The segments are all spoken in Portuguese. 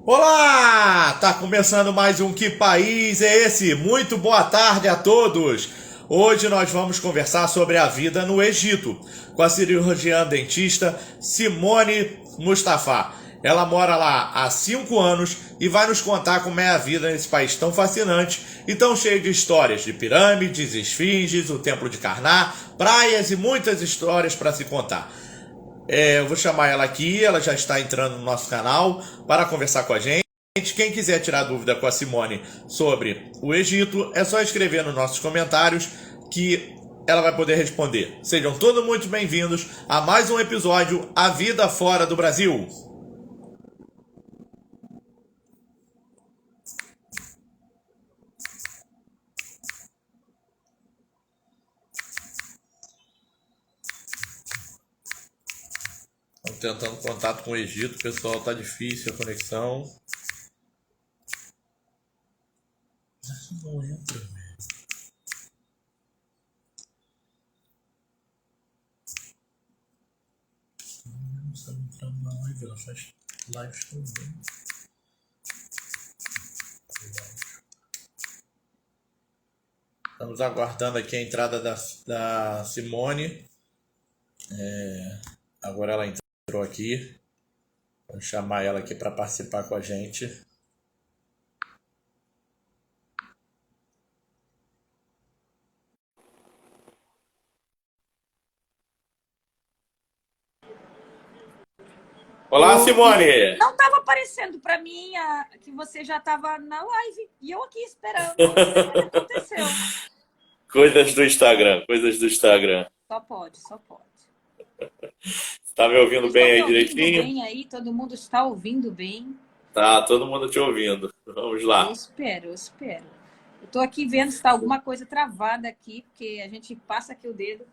Olá! Tá começando mais um Que País é Esse? Muito boa tarde a todos! Hoje nós vamos conversar sobre a vida no Egito com a cirurgiã dentista Simone Mustafa. Ela mora lá há 5 anos e vai nos contar como é a vida nesse país tão fascinante e tão cheio de histórias de pirâmides, esfinges, o Templo de Karnak, praias e muitas histórias para se contar. Eu vou chamar ela aqui, ela já está entrando no nosso canal para conversar com a gente. Quem quiser tirar dúvida com a Simone sobre o Egito, é só escrever nos nossos comentários que ela vai poder responder. Sejam todos muito bem-vindos a mais um episódio A Vida Fora do Brasil. Estamos tentando contato com o Egito, pessoal, tá difícil a conexão. Não entra. Não está entrando na live, ela faz lives também. Estamos aguardando aqui a entrada da Simone. Agora ela entrou aqui. Vou chamar ela aqui para participar com a gente. Olá, Oi. Simone! Não estava aparecendo para mim que você já estava na live. E eu aqui esperando. Não sei o que aconteceu. Coisas do Instagram, coisas do Instagram. Só pode, só pode. Tá me ouvindo Vocês estão bem me aí ouvindo direitinho? bem aí? Todo mundo está ouvindo bem? Tá, todo mundo te ouvindo. Vamos Eu lá. espero, eu espero. Eu estou aqui vendo se está alguma coisa travada aqui, porque a gente passa aqui o dedo.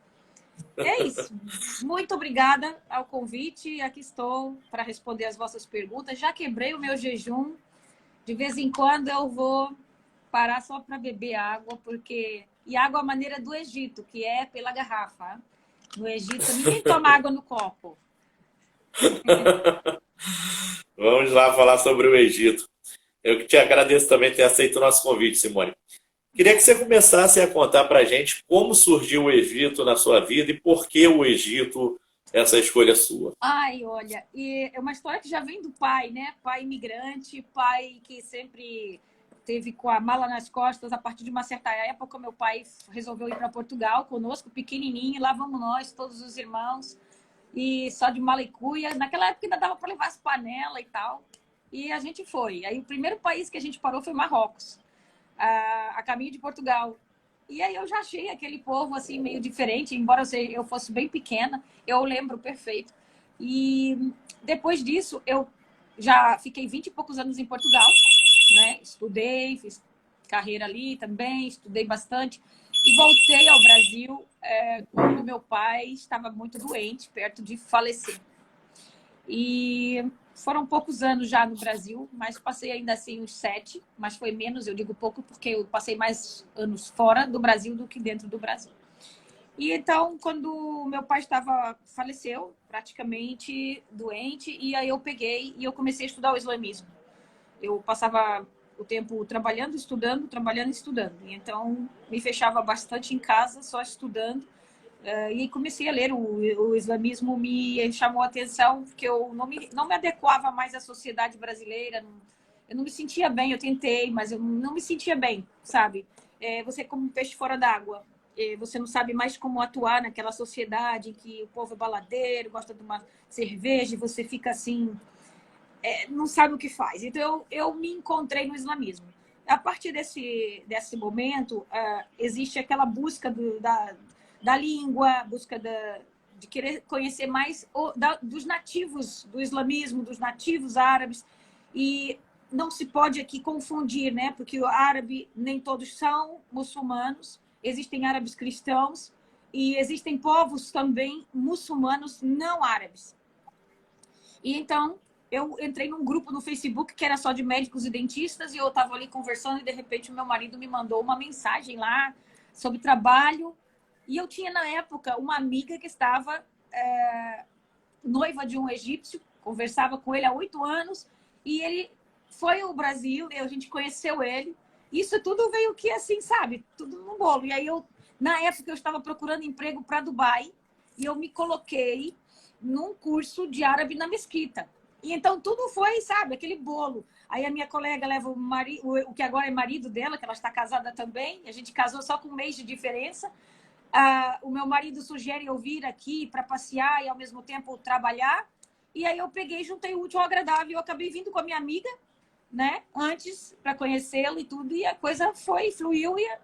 É isso. Muito obrigada ao convite. Aqui estou para responder as vossas perguntas. Já quebrei o meu jejum. De vez em quando eu vou parar só para beber água, porque... E água à maneira do Egito, que é pela garrafa. No Egito, ninguém toma água no copo. Vamos lá falar sobre o Egito. Eu que te agradeço também ter aceito o nosso convite, Simone. Queria que você começasse a contar pra gente como surgiu o Egito na sua vida e por que o Egito, essa escolha sua. Ai, olha, e é uma história que já vem do pai, né? Pai imigrante, pai que sempre teve com a mala nas costas. A partir de uma certa época, meu pai resolveu ir para Portugal conosco, pequenininho, e lá vamos nós, todos os irmãos, e só de mala e cuia. Naquela época ainda dava para levar as panelas e tal. E a gente foi. Aí o primeiro país que a gente parou foi Marrocos, a caminho de Portugal. E aí eu já achei aquele povo assim meio diferente, embora eu fosse bem pequena, eu lembro perfeito. E depois disso, eu já fiquei 20 e poucos anos em Portugal, né? Estudei, fiz carreira ali também, estudei bastante. E voltei ao Brasil quando meu pai estava muito doente, perto de falecer. E foram poucos anos já no Brasil, mas passei ainda assim uns 7, mas foi menos, eu digo pouco, porque eu passei mais anos fora do Brasil do que dentro do Brasil. E então, quando meu pai faleceu, praticamente doente, e aí eu peguei e eu comecei a estudar o islamismo. Eu passava o tempo trabalhando e estudando. E então, me fechava bastante em casa, só estudando. E comecei a ler. O islamismo me chamou a atenção, porque eu não me adequava mais à sociedade brasileira. Eu não me sentia bem, eu tentei, mas eu não me sentia bem, sabe? Você é como um peixe fora d'água. Você não sabe mais como atuar naquela sociedade em que o povo é baladeiro, gosta de uma cerveja, e você fica assim, não sabe o que faz. Então, eu me encontrei no islamismo. A partir desse momento, existe aquela busca da língua, busca de querer conhecer mais dos nativos do islamismo, dos nativos árabes. E não se pode aqui confundir, né? Porque o árabe, nem todos são muçulmanos, existem árabes cristãos e existem povos também muçulmanos não árabes. E então eu entrei num grupo no Facebook que era só de médicos e dentistas, e eu estava ali conversando e de repente o meu marido me mandou uma mensagem lá sobre trabalho. E eu tinha na época uma amiga que estava noiva de um egípcio, conversava com ele há 8 anos, e ele foi o Brasil, a gente conheceu ele. Isso tudo veio que assim, sabe? Tudo no bolo. E aí na época eu estava procurando emprego para Dubai e eu me coloquei num curso de árabe na Mesquita. E então tudo foi, sabe, aquele bolo. Aí a minha colega leva o que agora é marido dela, que ela está casada também. A gente casou só com um mês de diferença. O meu marido sugere eu vir aqui para passear e ao mesmo tempo trabalhar. E aí eu peguei, juntei o útil ao agradável. Eu acabei vindo com a minha amiga, né, antes para conhecê-lo e tudo. E a coisa fluiu e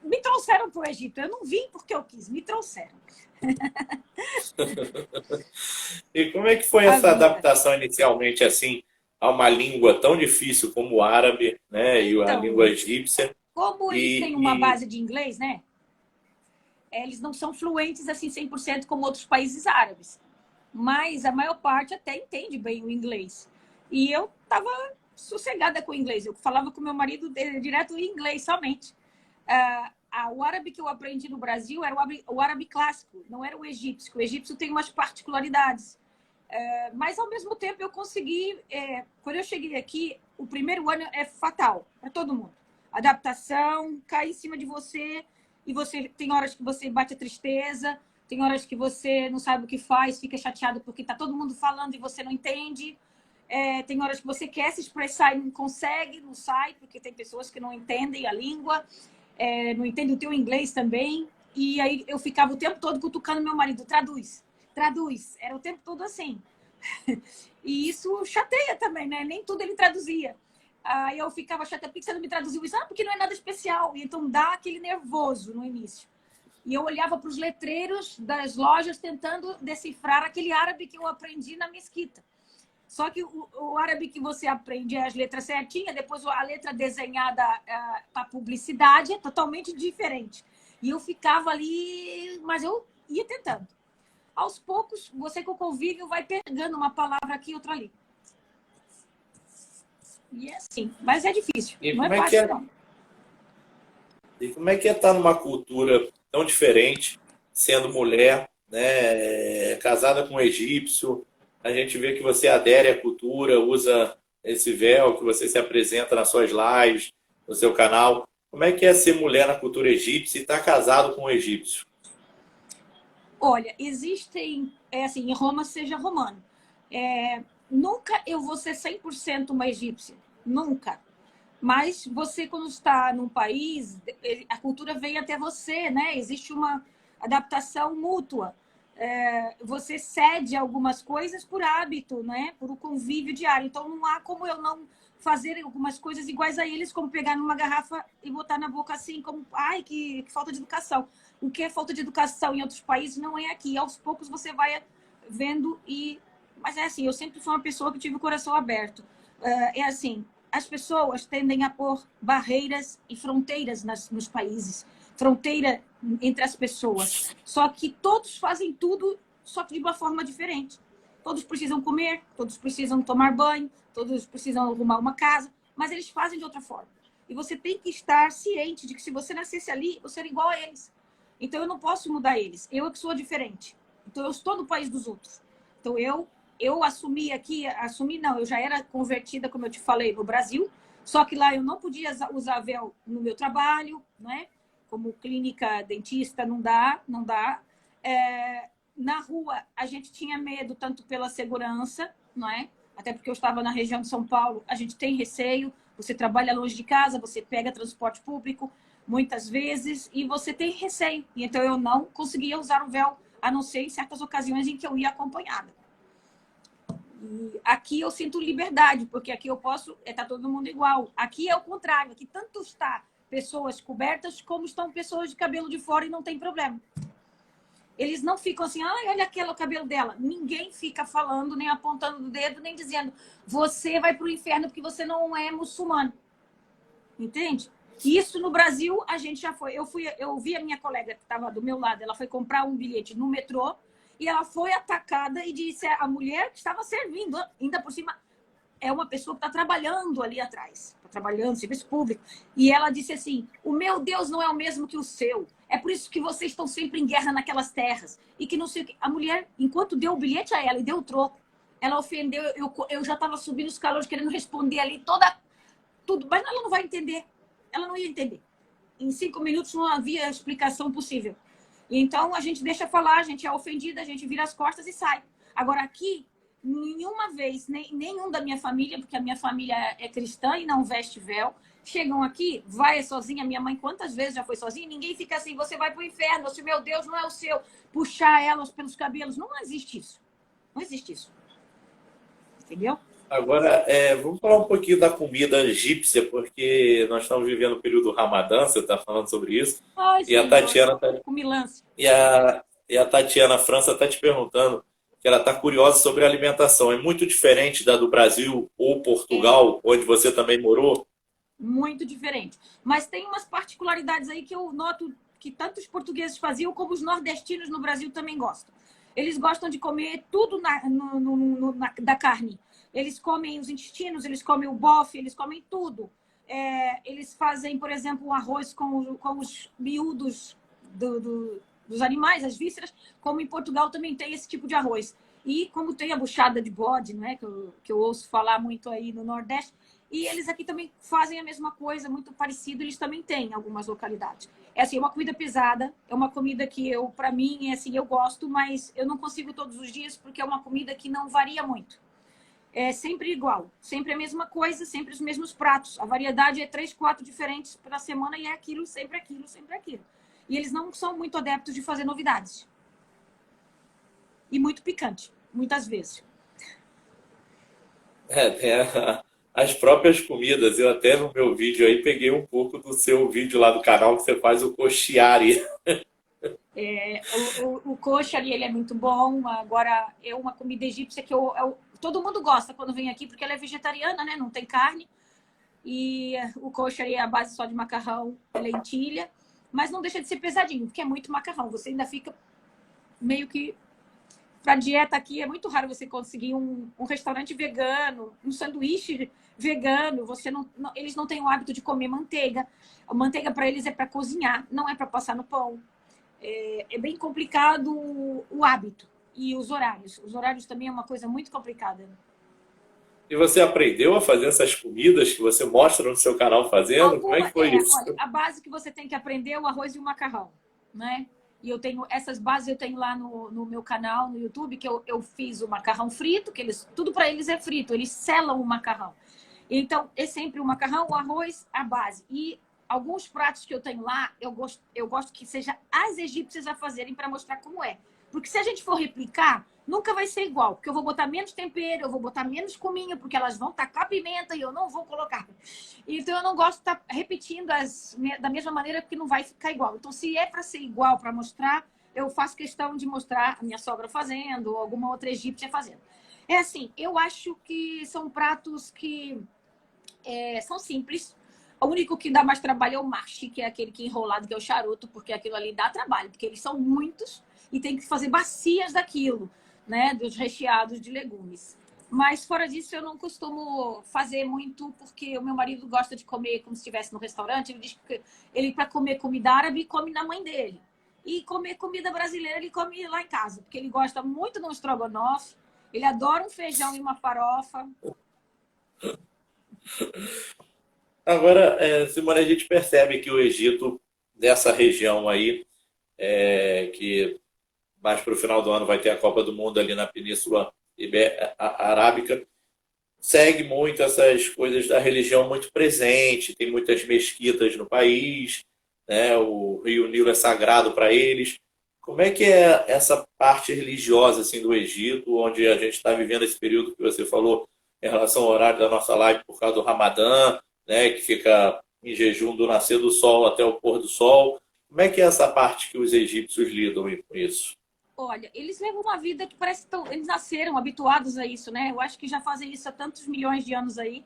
me trouxeram para o Egito. Eu não vim porque eu quis, me trouxeram. E como é que foi essa adaptação inicialmente assim a uma língua tão difícil como o árabe, né, e a Então, língua egípcia? como eles têm uma base de inglês, né? Eles não são fluentes assim 100% como outros países árabes. Mas a maior parte até entende bem o inglês. E eu estava sossegada com o inglês. Eu falava com meu marido direto em inglês somente. O árabe que eu aprendi no Brasil era o árabe clássico, não era o egípcio. O egípcio tem umas particularidades. Mas, ao mesmo tempo, eu consegui... quando eu cheguei aqui, o primeiro ano é fatal para todo mundo. Adaptação, cai em cima de você, e você tem horas que você bate a tristeza, tem horas que você não sabe o que faz, fica chateado porque está todo mundo falando e você não entende. Tem horas que você quer se expressar e não consegue, não sai, porque tem pessoas que não entendem a língua, não entendem o teu inglês também. E aí eu ficava o tempo todo cutucando meu marido, traduz. Era o tempo todo assim. E isso chateia também, né? Nem tudo ele traduzia. Aí eu ficava chateada, por que você não me traduziu isso? Porque não é nada especial. E então dá aquele nervoso no início. E eu olhava para os letreiros das lojas tentando decifrar aquele árabe que eu aprendi na Mesquita. Só que o árabe que você aprende é as letras certinhas, depois a letra desenhada para publicidade é totalmente diferente. E eu ficava ali, mas eu ia tentando. Aos poucos, você com o convívio vai pegando uma palavra aqui e outra ali. E é assim, mas é difícil, não é fácil não. E como é que é estar numa cultura tão diferente, sendo mulher, né, casada com um egípcio? A gente vê que você adere à cultura, usa esse véu, que você se apresenta nas suas lives, no seu canal. Como é que é ser mulher na cultura egípcia e estar casado com um egípcio? Olha, existem, assim, em Roma seja romano. Nunca eu vou ser 100% uma egípcia. Nunca. Mas você, quando está num país, a cultura vem até você, né? Existe uma adaptação mútua. Você cede algumas coisas por hábito, né? Por o convívio diário. Então, não há como eu não fazer algumas coisas iguais a eles, como pegar numa garrafa e botar na boca assim, como, ai, que falta de educação. O que é falta de educação em outros países não é aqui. Aos poucos você vai vendo e... Mas é assim, eu sempre fui uma pessoa que tive o coração aberto. É assim, as pessoas tendem a pôr barreiras e fronteiras nos países. Fronteira entre as pessoas. Só que todos fazem tudo, só que de uma forma diferente. Todos precisam comer, todos precisam tomar banho, todos precisam arrumar uma casa, mas eles fazem de outra forma. E você tem que estar ciente de que se você nascesse ali, você era igual a eles. Então eu não posso mudar eles. Eu é que sou diferente. Então eu estou no país dos outros. Então eu assumi aqui, eu já era convertida, como eu te falei, no Brasil, só que lá eu não podia usar véu no meu trabalho, né? Como clínica dentista, não dá. Na rua, a gente tinha medo, tanto pela segurança, não é? Até porque eu estava na região de São Paulo, a gente tem receio, você trabalha longe de casa, você pega transporte público, muitas vezes, e você tem receio. Então, eu não conseguia usar o véu, a não ser em certas ocasiões em que eu ia acompanhada. E aqui eu sinto liberdade, porque aqui eu posso, tá todo mundo igual. Aqui é o contrário, aqui tanto está pessoas cobertas, como estão pessoas de cabelo de fora e não tem problema. Eles não ficam assim, olha aquele o cabelo dela. Ninguém fica falando, nem apontando o dedo, nem dizendo, você vai para o inferno porque você não é muçulmano. Entende? Isso no Brasil, a gente já foi. Eu vi a minha colega que estava do meu lado, ela foi comprar um bilhete no metrô e ela foi atacada e disse a mulher que estava servindo, ainda por cima, é uma pessoa que está trabalhando ali atrás, está trabalhando, serviço público. E ela disse assim, o meu Deus não é o mesmo que o seu. É por isso que vocês estão sempre em guerra naquelas terras. E que não sei o que. A mulher, enquanto deu o bilhete a ela e deu o troco, Ela ofendeu, eu já estava subindo os calores querendo responder ali tudo, mas ela não vai entender. Ela não ia entender. Em 5 minutos não havia explicação possível. Então, a gente deixa falar, a gente é ofendida, a gente vira as costas e sai. Agora, aqui, nenhuma vez, nenhum da minha família, porque a minha família é cristã e não veste véu, chegam aqui, vai sozinha, minha mãe quantas vezes já foi sozinha, ninguém fica assim, você vai pro inferno, se meu Deus não é o seu, puxar elas pelos cabelos. Não existe isso. Não existe isso. Entendeu? Agora, vamos falar um pouquinho da comida egípcia, porque nós estamos vivendo o período Ramadã, você está falando sobre isso. Ai, E a Senhor, Tatiana com milância. e a Tatiana França está te perguntando que ela está curiosa sobre a alimentação. É muito diferente da do Brasil ou Portugal, onde você também morou? Muito diferente. Mas tem umas particularidades aí que eu noto que tanto os portugueses faziam como os nordestinos no Brasil também gostam. Eles gostam de comer tudo da carne. Eles comem os intestinos, eles comem o bofe, eles comem tudo. Eles fazem, por exemplo, um arroz com os miúdos dos animais, as vísceras, como em Portugal também tem esse tipo de arroz. E como tem a buchada de bode, não é? que eu ouço falar muito aí no Nordeste, e eles aqui também fazem a mesma coisa, muito parecido, eles também têm em algumas localidades. É assim, é uma comida pesada, é uma comida que para mim, é assim, eu gosto, mas eu não consigo todos os dias porque é uma comida que não varia muito. É sempre igual, sempre a mesma coisa, sempre os mesmos pratos. A variedade é 3, 4 diferentes pela semana e é aquilo, sempre aquilo, sempre aquilo. E eles não são muito adeptos de fazer novidades. E muito picante, muitas vezes. Tem as próprias comidas. Eu até no meu vídeo aí peguei um pouco do seu vídeo lá do canal que você faz o coxiari. O koshari, ele é muito bom. Agora, é uma comida egípcia que todo mundo gosta quando vem aqui, porque ela é vegetariana, né? Não tem carne. E o koshari é a base só de macarrão e lentilha. Mas não deixa de ser pesadinho, porque é muito macarrão. Você ainda fica meio que... Para dieta aqui, é muito raro você conseguir um restaurante vegano, um sanduíche vegano. Eles não têm o hábito de comer manteiga. A manteiga para eles é para cozinhar, não é para passar no pão. É bem complicado o hábito e os horários. Os horários também é uma coisa muito complicada. E você aprendeu a fazer essas comidas que você mostra no seu canal fazendo? Como é que foi isso? Olha, a base que você tem que aprender é o arroz e o macarrão, né? E eu tenho essas bases, eu tenho lá no meu canal, no YouTube, que eu fiz o macarrão frito, que tudo para eles é frito, eles selam o macarrão. Então, é sempre o macarrão, o arroz, a base. E alguns pratos que eu tenho lá, eu gosto que seja as egípcias a fazerem para mostrar como é. Porque se a gente for replicar, nunca vai ser igual. Porque eu vou botar menos tempero, eu vou botar menos cominho, porque elas vão tacar pimenta e eu não vou colocar. Então, eu não gosto de estar repetindo da mesma maneira, porque não vai ficar igual. Então, se é para ser igual, para mostrar, eu faço questão de mostrar a minha sogra fazendo ou alguma outra egípcia fazendo. É assim, eu acho que são pratos que são simples. O único que dá mais trabalho é o machi, que é aquele que é enrolado, que é o charuto, porque aquilo ali dá trabalho, porque eles são muitos e tem que fazer bacias daquilo, né? Dos recheados de legumes. Mas fora disso, eu não costumo fazer muito, porque o meu marido gosta de comer como se estivesse no restaurante. Ele diz que ele, para comer comida árabe, come na mãe dele. E comer comida brasileira, ele come lá em casa, porque ele gosta muito de um estrogonofe, ele adora um feijão e uma farofa. Agora, Simone, a gente percebe que o Egito, dessa região aí, que mais para o final do ano vai ter a Copa do Mundo ali na Península Arábica, segue muito essas coisas da religião muito presente, tem muitas mesquitas no país, né? O Rio Nilo é sagrado para eles. Como é que é essa parte religiosa assim, do Egito, onde a gente está vivendo esse período que você falou em relação ao horário da nossa live por causa do Ramadã, né, que fica em jejum do nascer do sol até o pôr do sol. Como é que é essa parte que os egípcios lidam com isso? Olha, eles levam uma vida que parece que eles nasceram habituados a isso, né? Eu acho que já fazem isso há tantos milhões de anos aí,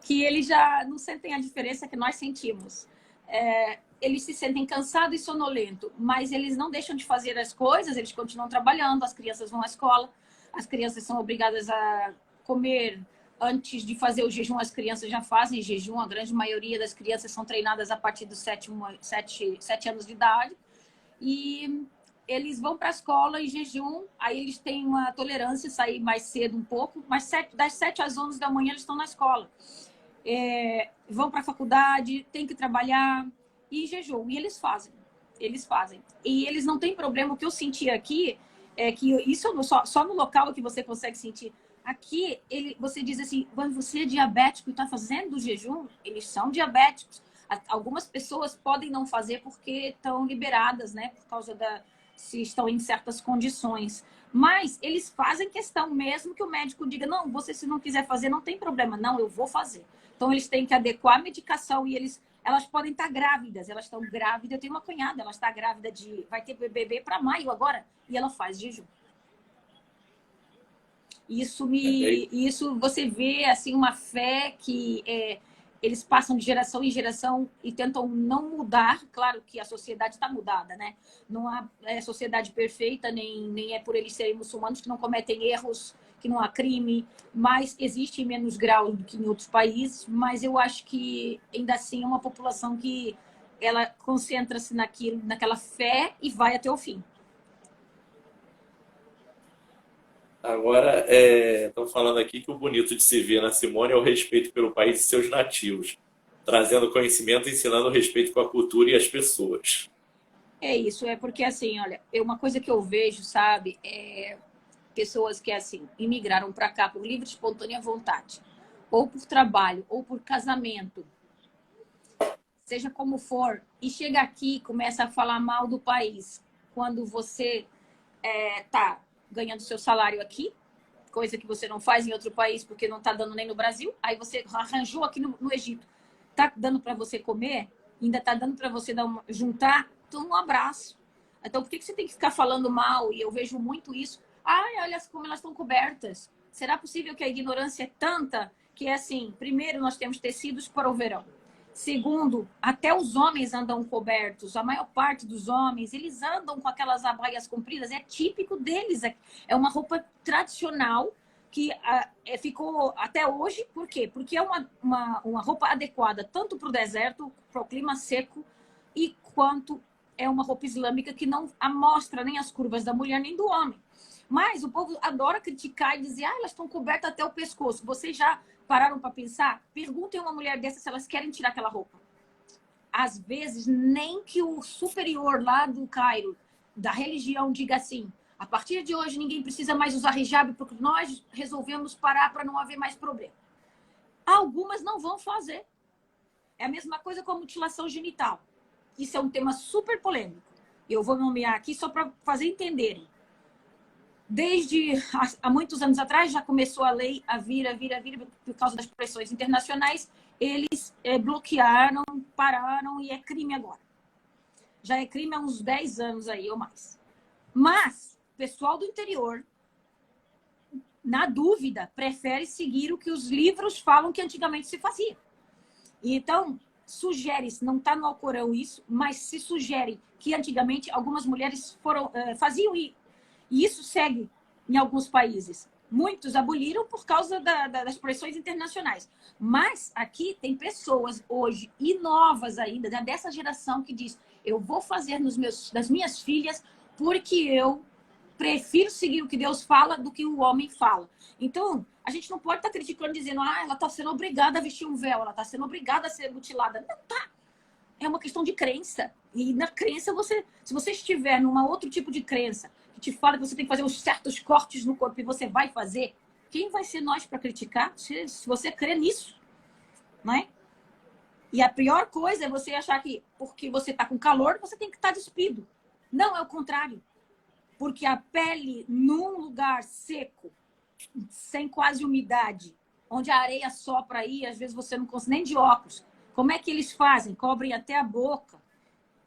que eles já não sentem a diferença que nós sentimos. Eles se sentem cansados e sonolentos, mas eles não deixam de fazer as coisas, eles continuam trabalhando, as crianças vão à escola, as crianças são obrigadas a comer. Antes de fazer o jejum, as crianças já fazem jejum. A grande maioria das crianças são treinadas a partir dos 7 anos de idade. E eles vão para a escola em jejum, aí eles têm uma tolerância, sair mais cedo um pouco, mas das 7 às 11 da manhã eles estão na escola. Vão para a faculdade, tem que trabalhar e em jejum. E eles fazem. E eles não têm problema. O que eu senti aqui é que isso só no local que você consegue sentir. Aqui, você diz assim, quando você é diabético e está fazendo jejum, eles são diabéticos. Algumas pessoas podem não fazer porque estão liberadas, né? Por causa se estão em certas condições. Mas eles fazem questão mesmo que o médico diga, não, você se não quiser fazer, não tem problema. Não, eu vou fazer. Então, eles têm que adequar a medicação e elas podem estar grávidas. Elas estão grávidas. Eu tenho uma cunhada, ela está grávida vai ter bebê para maio agora e ela faz jejum. Isso você vê assim uma fé que eles passam de geração em geração e tentam não mudar. Claro que a sociedade está mudada, né? Não há sociedade perfeita, nem é por eles serem muçulmanos que não cometem erros, que não há crime, mas existe em menos grau do que em outros países. Mas eu acho que ainda assim é uma população que ela concentra-se naquela fé e vai até o fim. Agora, estão falando aqui que o bonito de se ver na Simone é o respeito pelo país e seus nativos, trazendo conhecimento e ensinando o respeito com a cultura e as pessoas. É isso, porque assim, olha, uma coisa que eu vejo, sabe, pessoas que assim imigraram para cá por livre e espontânea vontade, ou por trabalho, ou por casamento, seja como for, e chega aqui e começa a falar mal do país, quando você tá ganhando seu salário aqui, coisa que você não faz em outro país porque não está dando nem no Brasil, aí você arranjou aqui no Egito, tá dando para você comer, ainda tá dando para você juntar, então um abraço. Então por que você tem que ficar falando mal? E eu vejo muito isso. Ai, olha como elas estão cobertas. Será possível que a ignorância é tanta que assim, primeiro nós temos tecidos para o verão. Segundo, até os homens andam cobertos. A maior parte dos homens, eles andam com aquelas abaias compridas. É típico deles. É uma roupa tradicional que ficou até hoje. Por quê? Porque é uma roupa adequada tanto para o deserto, para o clima seco, e quanto é uma roupa islâmica que não mostra nem as curvas da mulher nem do homem. Mas o povo adora criticar e dizer, elas estão cobertas até o pescoço. Vocês já pararam para pensar? Perguntem a uma mulher dessa se elas querem tirar aquela roupa. Às vezes, nem que o superior lá do Cairo, da religião, diga assim, a partir de hoje ninguém precisa mais usar hijab porque nós resolvemos parar para não haver mais problema. Algumas não vão fazer. É a mesma coisa com a mutilação genital. Isso é um tema super polêmico. Eu vou nomear aqui só para fazer entenderem. Desde há muitos anos atrás já começou a lei a vir por causa das pressões internacionais. Eles bloquearam, pararam e é crime agora. Já é crime há uns 10 anos aí ou mais. Mas o pessoal do interior, na dúvida, prefere seguir o que os livros falam que antigamente se fazia. Então, sugere-se, não está no Alcorão isso, mas se sugere que antigamente algumas mulheres faziam e isso segue em alguns países. Muitos aboliram por causa das pressões internacionais. Mas aqui tem pessoas hoje, e novas ainda, dessa geração, que diz, eu vou fazer das minhas filhas porque eu prefiro seguir o que Deus fala do que o homem fala. Então, a gente não pode estar criticando, dizendo, ela está sendo obrigada a vestir um véu, ela está sendo obrigada a ser mutilada. Não tá. É uma questão de crença. E na crença, se você estiver num outro tipo de crença, que te fala que você tem que fazer uns certos cortes no corpo e você vai fazer, quem vai ser nós para criticar se você crê nisso? Não é? E a pior coisa é você achar que porque você está com calor, você tem que estar despido. Não, é o contrário. Porque a pele num lugar seco, sem quase umidade, onde a areia sopra aí, às vezes você não consegue nem de óculos. Como é que eles fazem? Cobrem até a boca.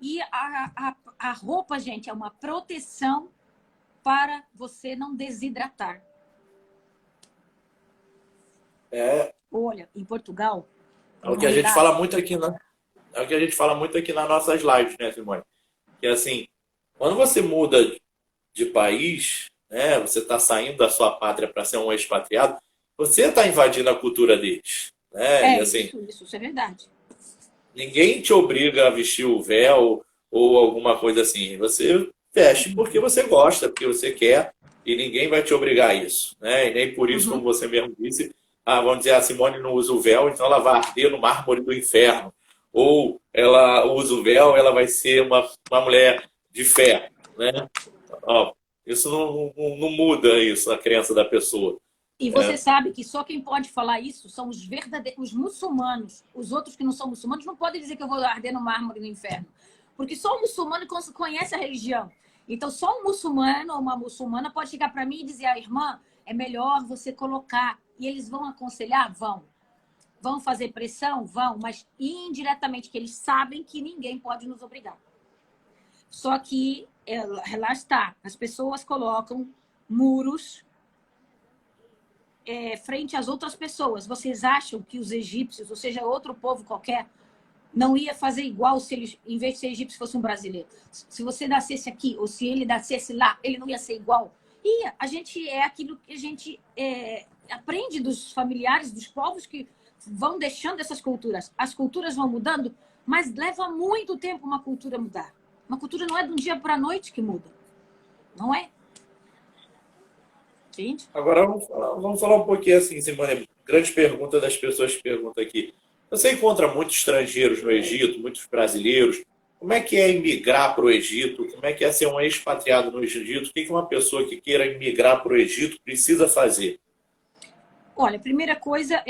E a roupa, gente, é uma proteção para você não desidratar. Olha, em Portugal... É o que a gente fala muito aqui, né? É o que a gente fala muito aqui nas nossas lives, né, Simone? Que assim, quando você muda de país, né, você está saindo da sua pátria para ser um expatriado, você está invadindo a cultura deles. Né? E, assim, isso é verdade. Ninguém te obriga a vestir o véu ou alguma coisa assim. Você veste porque você gosta, porque você quer, e ninguém vai te obrigar a isso, né? E nem por isso, como Uhum. você mesmo disse, vamos dizer, a Simone não usa o véu, então ela vai arder no mármore do inferno. Ou ela usa o véu, ela vai ser uma mulher de fé, né? Ó, isso não muda isso, a crença da pessoa. E você Né? sabe que só quem pode falar isso são os verdadeiros, os muçulmanos. Os outros que não são muçulmanos não podem dizer que eu vou arder no mármore do inferno. Porque só o muçulmano conhece a religião. Então, só um muçulmano ou uma muçulmana pode chegar para mim e dizer, irmã, é melhor você colocar. E eles vão aconselhar? Vão. Vão fazer pressão? Vão. Mas indiretamente, que eles sabem que ninguém pode nos obrigar. Só que, lá está, as pessoas colocam muros frente às outras pessoas. Vocês acham que os egípcios, ou seja, outro povo qualquer, não ia fazer igual se ele, em vez de ser egípcio, fosse um brasileiro? Se você nascesse aqui, ou se ele nascesse lá, ele não ia ser igual? Ia. A gente é aquilo que a gente aprende dos familiares, dos povos que vão deixando essas culturas. As culturas vão mudando, mas leva muito tempo uma cultura mudar. Uma cultura não é de um dia para a noite que muda. Não é? Entende? Agora vamos falar um pouquinho assim, Simone. Grande pergunta das pessoas que perguntam aqui. Você encontra muitos estrangeiros no Egito, muitos brasileiros. Como é que é emigrar para o Egito? Como é que é ser um expatriado no Egito? O que uma pessoa que queira emigrar para o Egito precisa fazer? Olha, a primeira coisa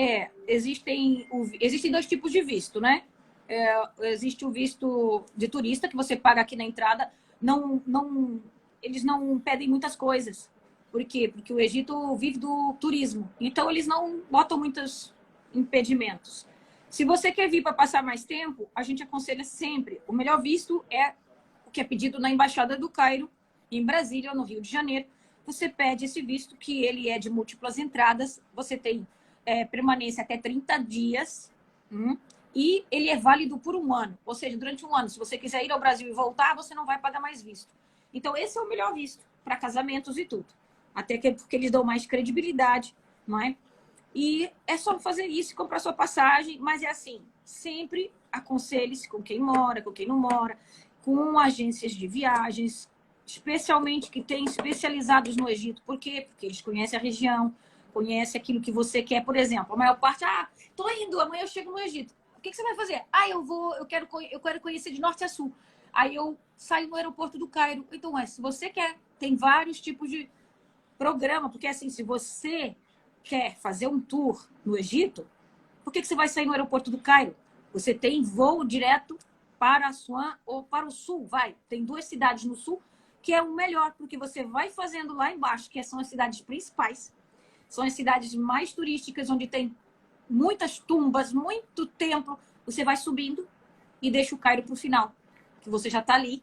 existem dois tipos de visto, né? Existe o visto de turista, que você paga aqui na entrada. Eles não pedem muitas coisas. Por quê? Porque o Egito vive do turismo. Então, eles não botam muitos impedimentos. Se você quer vir para passar mais tempo, a gente aconselha sempre. O melhor visto é o que é pedido na Embaixada do Cairo, em Brasília ou no Rio de Janeiro. Você pede esse visto, que ele é de múltiplas entradas. Você tem permanência até 30 dias. E ele é válido por um ano. Ou seja, durante um ano, se você quiser ir ao Brasil e voltar, você não vai pagar mais visto. Então, esse é o melhor visto para casamentos e tudo. Até porque eles dão mais credibilidade, não é? E é só fazer isso, comprar sua passagem, mas é assim, sempre aconselhe-se com quem mora, com quem não mora, com agências de viagens, especialmente que tem especializados no Egito. Por quê? Porque eles conhecem a região, conhecem aquilo que você quer. Por exemplo, a maior parte, tô indo, amanhã eu chego no Egito. O que você vai fazer? Eu quero conhecer de norte a sul. Aí eu saio no aeroporto do Cairo. Então, se você quer, tem vários tipos de programa, porque assim, se você quer fazer um tour no Egito, por que você vai sair no aeroporto do Cairo? Você tem voo direto para Assuã ou para o sul, vai. Tem 2 cidades no sul, que é o melhor, porque você vai fazendo lá embaixo, que são as cidades principais, são as cidades mais turísticas, onde tem muitas tumbas, muito templo. Você vai subindo e deixa o Cairo para o final, que você já está ali,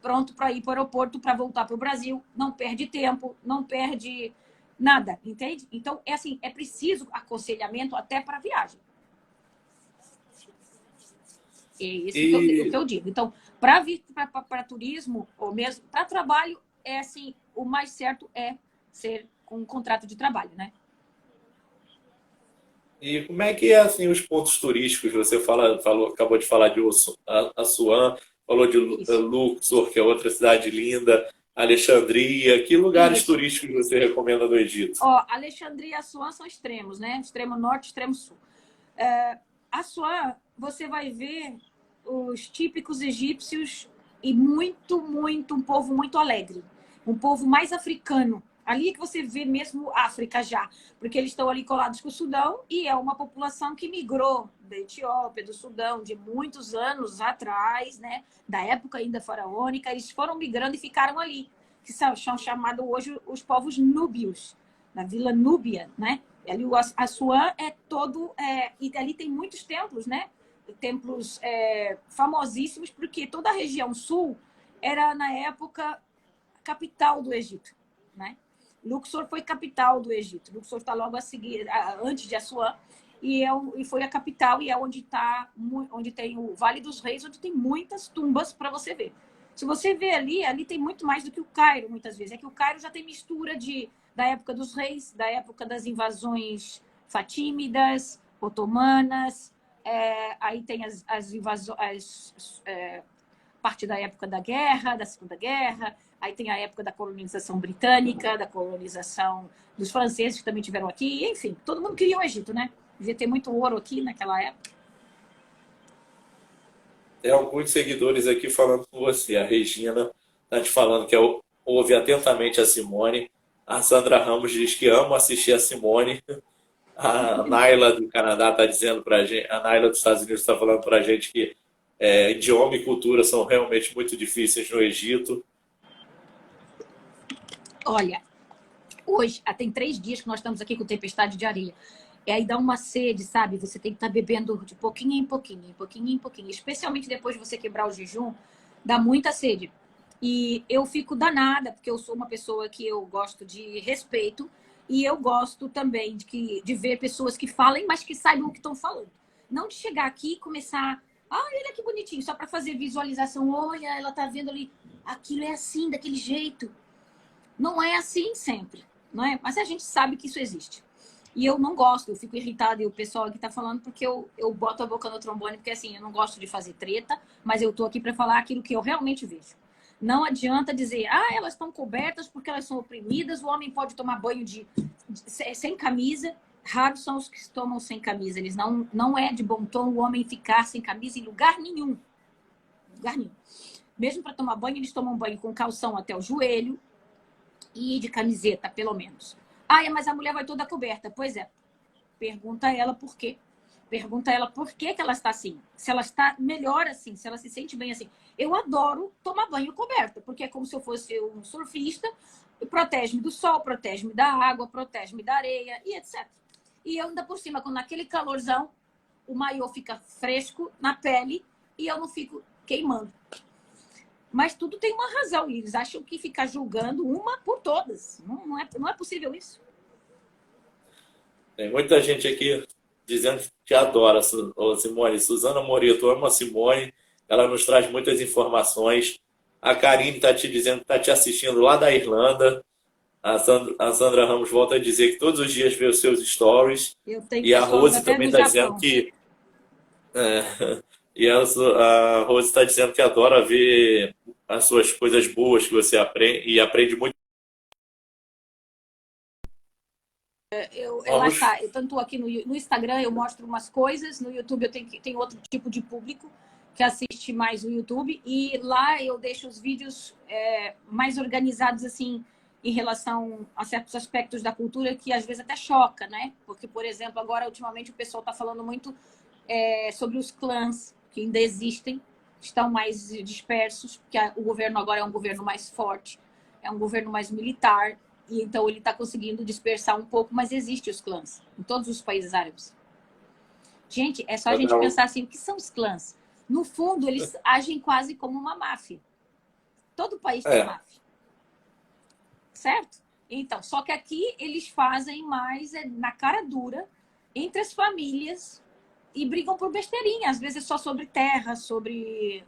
pronto para ir para o aeroporto, para voltar para o Brasil. Não perde tempo, não perde nada, entende? Então, assim, é preciso aconselhamento até para viagem. É isso que eu digo. Então, para vir para turismo, ou mesmo para trabalho, assim, o mais certo é ser com um contrato de trabalho, né? E como é que é assim os pontos turísticos? Você acabou de falar de Assuã, falou de Isso. Luxor, que é outra cidade linda, Alexandria. Que lugares Isso. turísticos você recomenda no Egito? Alexandria e Assuã são extremos, né? Extremo norte, extremo sul. Assuã, você vai ver os típicos egípcios e um povo muito alegre. Um povo mais africano. Ali que você vê mesmo África já, porque eles estão ali colados com o Sudão e é uma população que migrou da Etiópia, do Sudão, de muitos anos atrás, né? Da época ainda faraônica, eles foram migrando e ficaram ali, que são chamados hoje os povos núbios, na Vila Núbia, né? E ali o Assuã é todo... e ali tem muitos templos, né? Templos famosíssimos, porque toda a região sul era, na época, capital do Egito, né? Luxor foi capital do Egito. Luxor está logo a seguir, antes de Assuã, e foi a capital, e é onde tem o Vale dos Reis, onde tem muitas tumbas para você ver. Se você vê ali tem muito mais do que o Cairo, muitas vezes. É que o Cairo já tem mistura da época dos reis, da época das invasões fatímidas, otomanas, aí tem as invasões, parte da época da guerra, da Segunda Guerra, Aí tem a época da colonização britânica, da colonização dos franceses que também tiveram aqui. Enfim, todo mundo queria o Egito, né? Devia ter muito ouro aqui naquela época. Tem alguns seguidores aqui falando com você. A Regina está te falando que ouve atentamente a Simone. A Sandra Ramos diz que ama assistir a Simone. A Naila do Canadá está dizendo para a gente, a Naila dos Estados Unidos está falando para a gente que idioma e cultura são realmente muito difíceis no Egito. Olha, hoje, tem 3 dias que nós estamos aqui com tempestade de areia. E aí dá uma sede, sabe? Você tem que estar bebendo de pouquinho em pouquinho, pouquinho em pouquinho. Especialmente depois de você quebrar o jejum, dá muita sede. E eu fico danada, porque eu sou uma pessoa que eu gosto de respeito e eu gosto também de ver pessoas que falem, mas que saibam o que estão falando. Não de chegar aqui e começar... olha que bonitinho, só para fazer visualização. Olha, ela tá vendo ali, aquilo é assim, daquele jeito. Não é assim sempre, não é? Mas a gente sabe que isso existe. E eu não gosto, eu fico irritada, e o pessoal aqui tá falando porque eu boto a boca no trombone, porque assim, eu não gosto de fazer treta, mas eu tô aqui para falar aquilo que eu realmente vejo. Não adianta dizer, elas estão cobertas porque elas são oprimidas, o homem pode tomar banho sem camisa. Raros são os que tomam sem camisa. Eles não é de bom tom o homem ficar sem camisa em lugar nenhum. Lugar nenhum. Mesmo para tomar banho, eles tomam banho com calção até o joelho e de camiseta, pelo menos. Mas a mulher vai toda coberta. Pois é. Pergunta a ela por quê. Pergunta a ela por que ela está assim. Se ela está melhor assim, se ela se sente bem assim. Eu adoro tomar banho coberta, porque é como se eu fosse um surfista. Protege-me do sol, protege-me da água, protege-me da areia e etc. E eu ainda por cima, quando naquele calorzão, o maiô fica fresco na pele e eu não fico queimando. Mas tudo tem uma razão. E eles acham que ficar julgando uma por todas. Não é possível isso. Tem muita gente aqui dizendo que adora a Simone. Suzana Moreto ama a Simone. Ela nos traz muitas informações. A Karine está te dizendo que está te assistindo lá da Irlanda. A Sandra Ramos volta a dizer que todos os dias vê os seus stories. E a Rose também está dizendo que... E a Rose está dizendo que adora ver as suas coisas boas que você aprende e aprende muito. Lá está. Eu tanto aqui no Instagram eu mostro umas coisas, no YouTube eu tenho outro tipo de público que assiste mais o YouTube, e lá eu deixo os vídeos mais organizados assim em relação a certos aspectos da cultura que às vezes até choca, né? Porque, por exemplo, agora ultimamente o pessoal está falando muito sobre os clãs que ainda existem, estão mais dispersos, porque o governo agora é um governo mais forte, é um governo mais militar, e então ele está conseguindo dispersar um pouco, mas existem os clãs em todos os países árabes. Gente, é só a gente pensar assim, o que são os clãs? No fundo, eles agem quase como uma máfia. Todo país tem máfia. Certo? Então, só que aqui eles fazem mais na cara dura, entre as famílias, e brigam por besteirinha. Às vezes só sobre terra, sobre...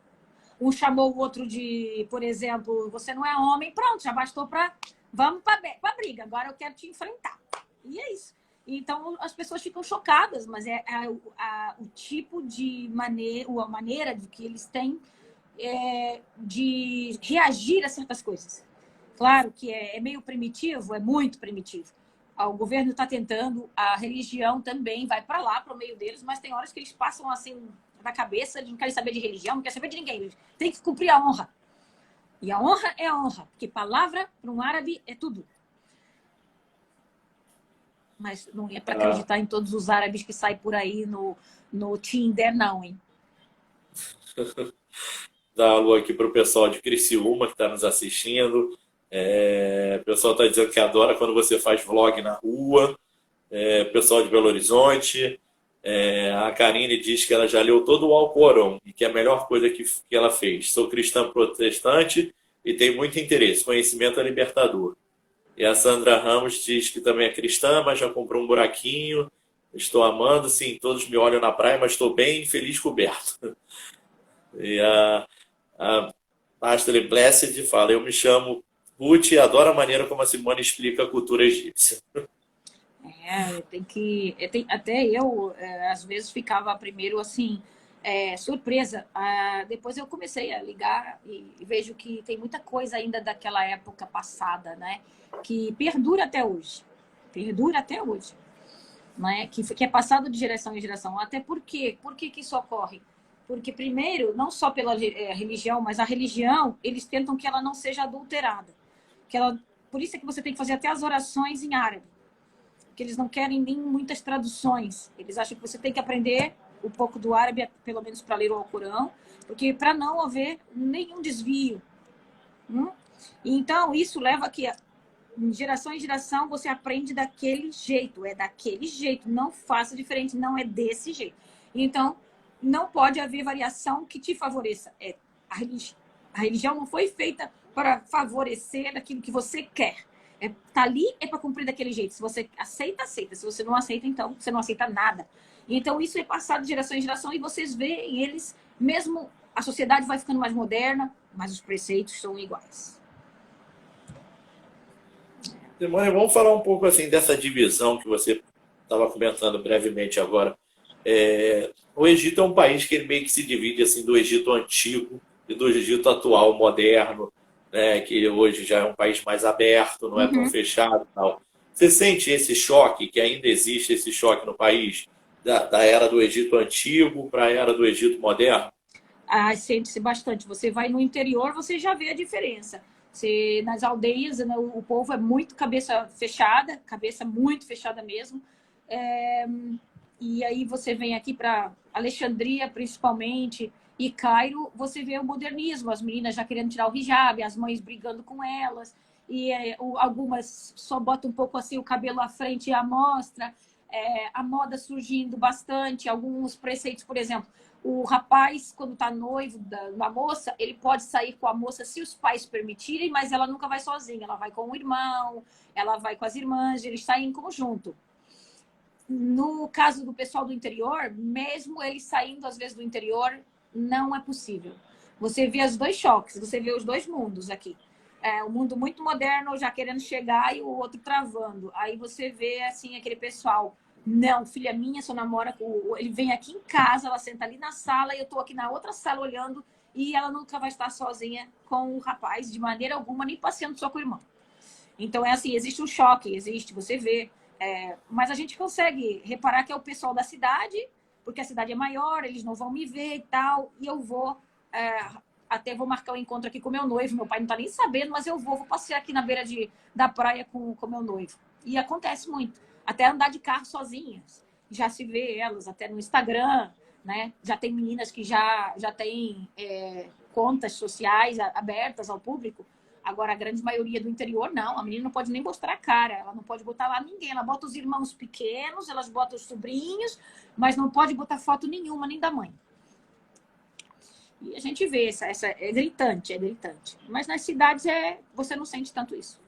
Um chamou o outro de, por exemplo, você não é homem, pronto, já bastou para... Vamos para briga, agora eu quero te enfrentar. E é isso. Então, as pessoas ficam chocadas, mas o tipo de maneira, a maneira de que eles têm de reagir a certas coisas. Claro que é meio primitivo, é muito primitivo. O governo está tentando, a religião também vai para lá, para o meio deles, mas tem horas que eles passam assim na cabeça, eles não querem saber de religião, não querem saber de ninguém. Eles têm que cumprir a honra. E a honra é honra, porque palavra para um árabe é tudo. Mas não é para acreditar em todos os árabes que saem por aí no Tinder, não, hein? Dá alô aqui para o pessoal de Criciúma que está nos assistindo. O pessoal está dizendo que adora quando você faz vlog na rua. Pessoal de Belo Horizonte. A Karine diz que ela já leu todo o Alcorão e que é a melhor coisa que ela fez. Sou cristã protestante e tenho muito interesse. Conhecimento é libertador. E a Sandra Ramos diz que também é cristã, mas já comprou um buraquinho. Estou amando, sim, todos me olham na praia, mas estou bem feliz coberto. E a Ashley Blessed fala, eu me chamo Ruth e adoro a maneira como a Simone explica a cultura egípcia. Até eu, às vezes, ficava primeiro assim, surpresa. Depois eu comecei a ligar e vejo que tem muita coisa ainda daquela época passada, né? Que perdura até hoje. Perdura até hoje. Né? Que é passado de geração em geração. Até porque, por que isso ocorre? Porque, primeiro, não só pela religião, mas a religião, eles tentam que ela não seja adulterada. Por isso é que você tem que fazer até as orações em árabe. Que eles não querem nem muitas traduções. Eles acham que você tem que aprender um pouco do árabe, pelo menos para ler o Alcorão, porque para não haver nenhum desvio. Então, isso leva a que, de geração em geração, você aprende daquele jeito. É daquele jeito. Não faça diferente. Não é desse jeito. Então, não pode haver variação que te favoreça. A religião não foi feita para favorecer aquilo que você quer. Tá ali é para cumprir daquele jeito. Se você aceita, aceita. Se você não aceita, então você não aceita nada. Então isso é passado de geração em geração e vocês veem eles, mesmo a sociedade vai ficando mais moderna, mas os preceitos são iguais. Simone, vamos falar um pouco assim dessa divisão que você estava comentando brevemente agora. O Egito é um país que ele meio que se divide assim do Egito antigo e do Egito atual, moderno, né, que hoje já é um país mais aberto, não é tão fechado e tal. Você sente esse choque, que ainda existe esse choque no país, da era do Egito antigo para a era do Egito moderno? Sente-se bastante. Você vai no interior, você já vê a diferença. Nas aldeias, né, o povo é muito cabeça fechada, cabeça muito fechada mesmo. E aí você vem aqui para Alexandria, principalmente, e Cairo, você vê o modernismo, as meninas já querendo tirar o hijab, as mães brigando com elas, e algumas só botam um pouco assim o cabelo à frente e à mostra, a moda surgindo bastante, alguns preceitos, por exemplo, o rapaz, quando está noivo da moça, ele pode sair com a moça se os pais permitirem, mas ela nunca vai sozinha, ela vai com o irmão, ela vai com as irmãs, eles saem em conjunto. No caso do pessoal do interior, mesmo eles saindo às vezes do interior, não é possível. Você vê os dois choques, você vê os dois mundos aqui. O mundo muito moderno já querendo chegar e o outro travando. Aí você vê assim aquele pessoal, não, filha minha só namora com... Ele vem aqui em casa, ela senta ali na sala e eu tô aqui na outra sala olhando e ela nunca vai estar sozinha com o rapaz de maneira alguma, nem passeando só com o irmão. Então é assim, existe um choque, existe, você vê. Mas a gente consegue reparar que é o pessoal da cidade, porque a cidade é maior, eles não vão me ver e tal, e eu vou, até vou marcar um encontro aqui com meu noivo, meu pai não tá nem sabendo, mas eu vou passear aqui na beira da praia com meu noivo. E acontece muito, até andar de carro sozinhas, já se vê elas, até no Instagram, né? Já tem meninas que já têm contas sociais abertas ao público. Agora, a grande maioria do interior, não. A menina não pode nem mostrar a cara. Ela não pode botar lá ninguém. Ela bota os irmãos pequenos, elas botam os sobrinhos, mas não pode botar foto nenhuma, nem da mãe. E a gente vê, é gritante, é gritante. Mas nas cidades, você não sente tanto isso.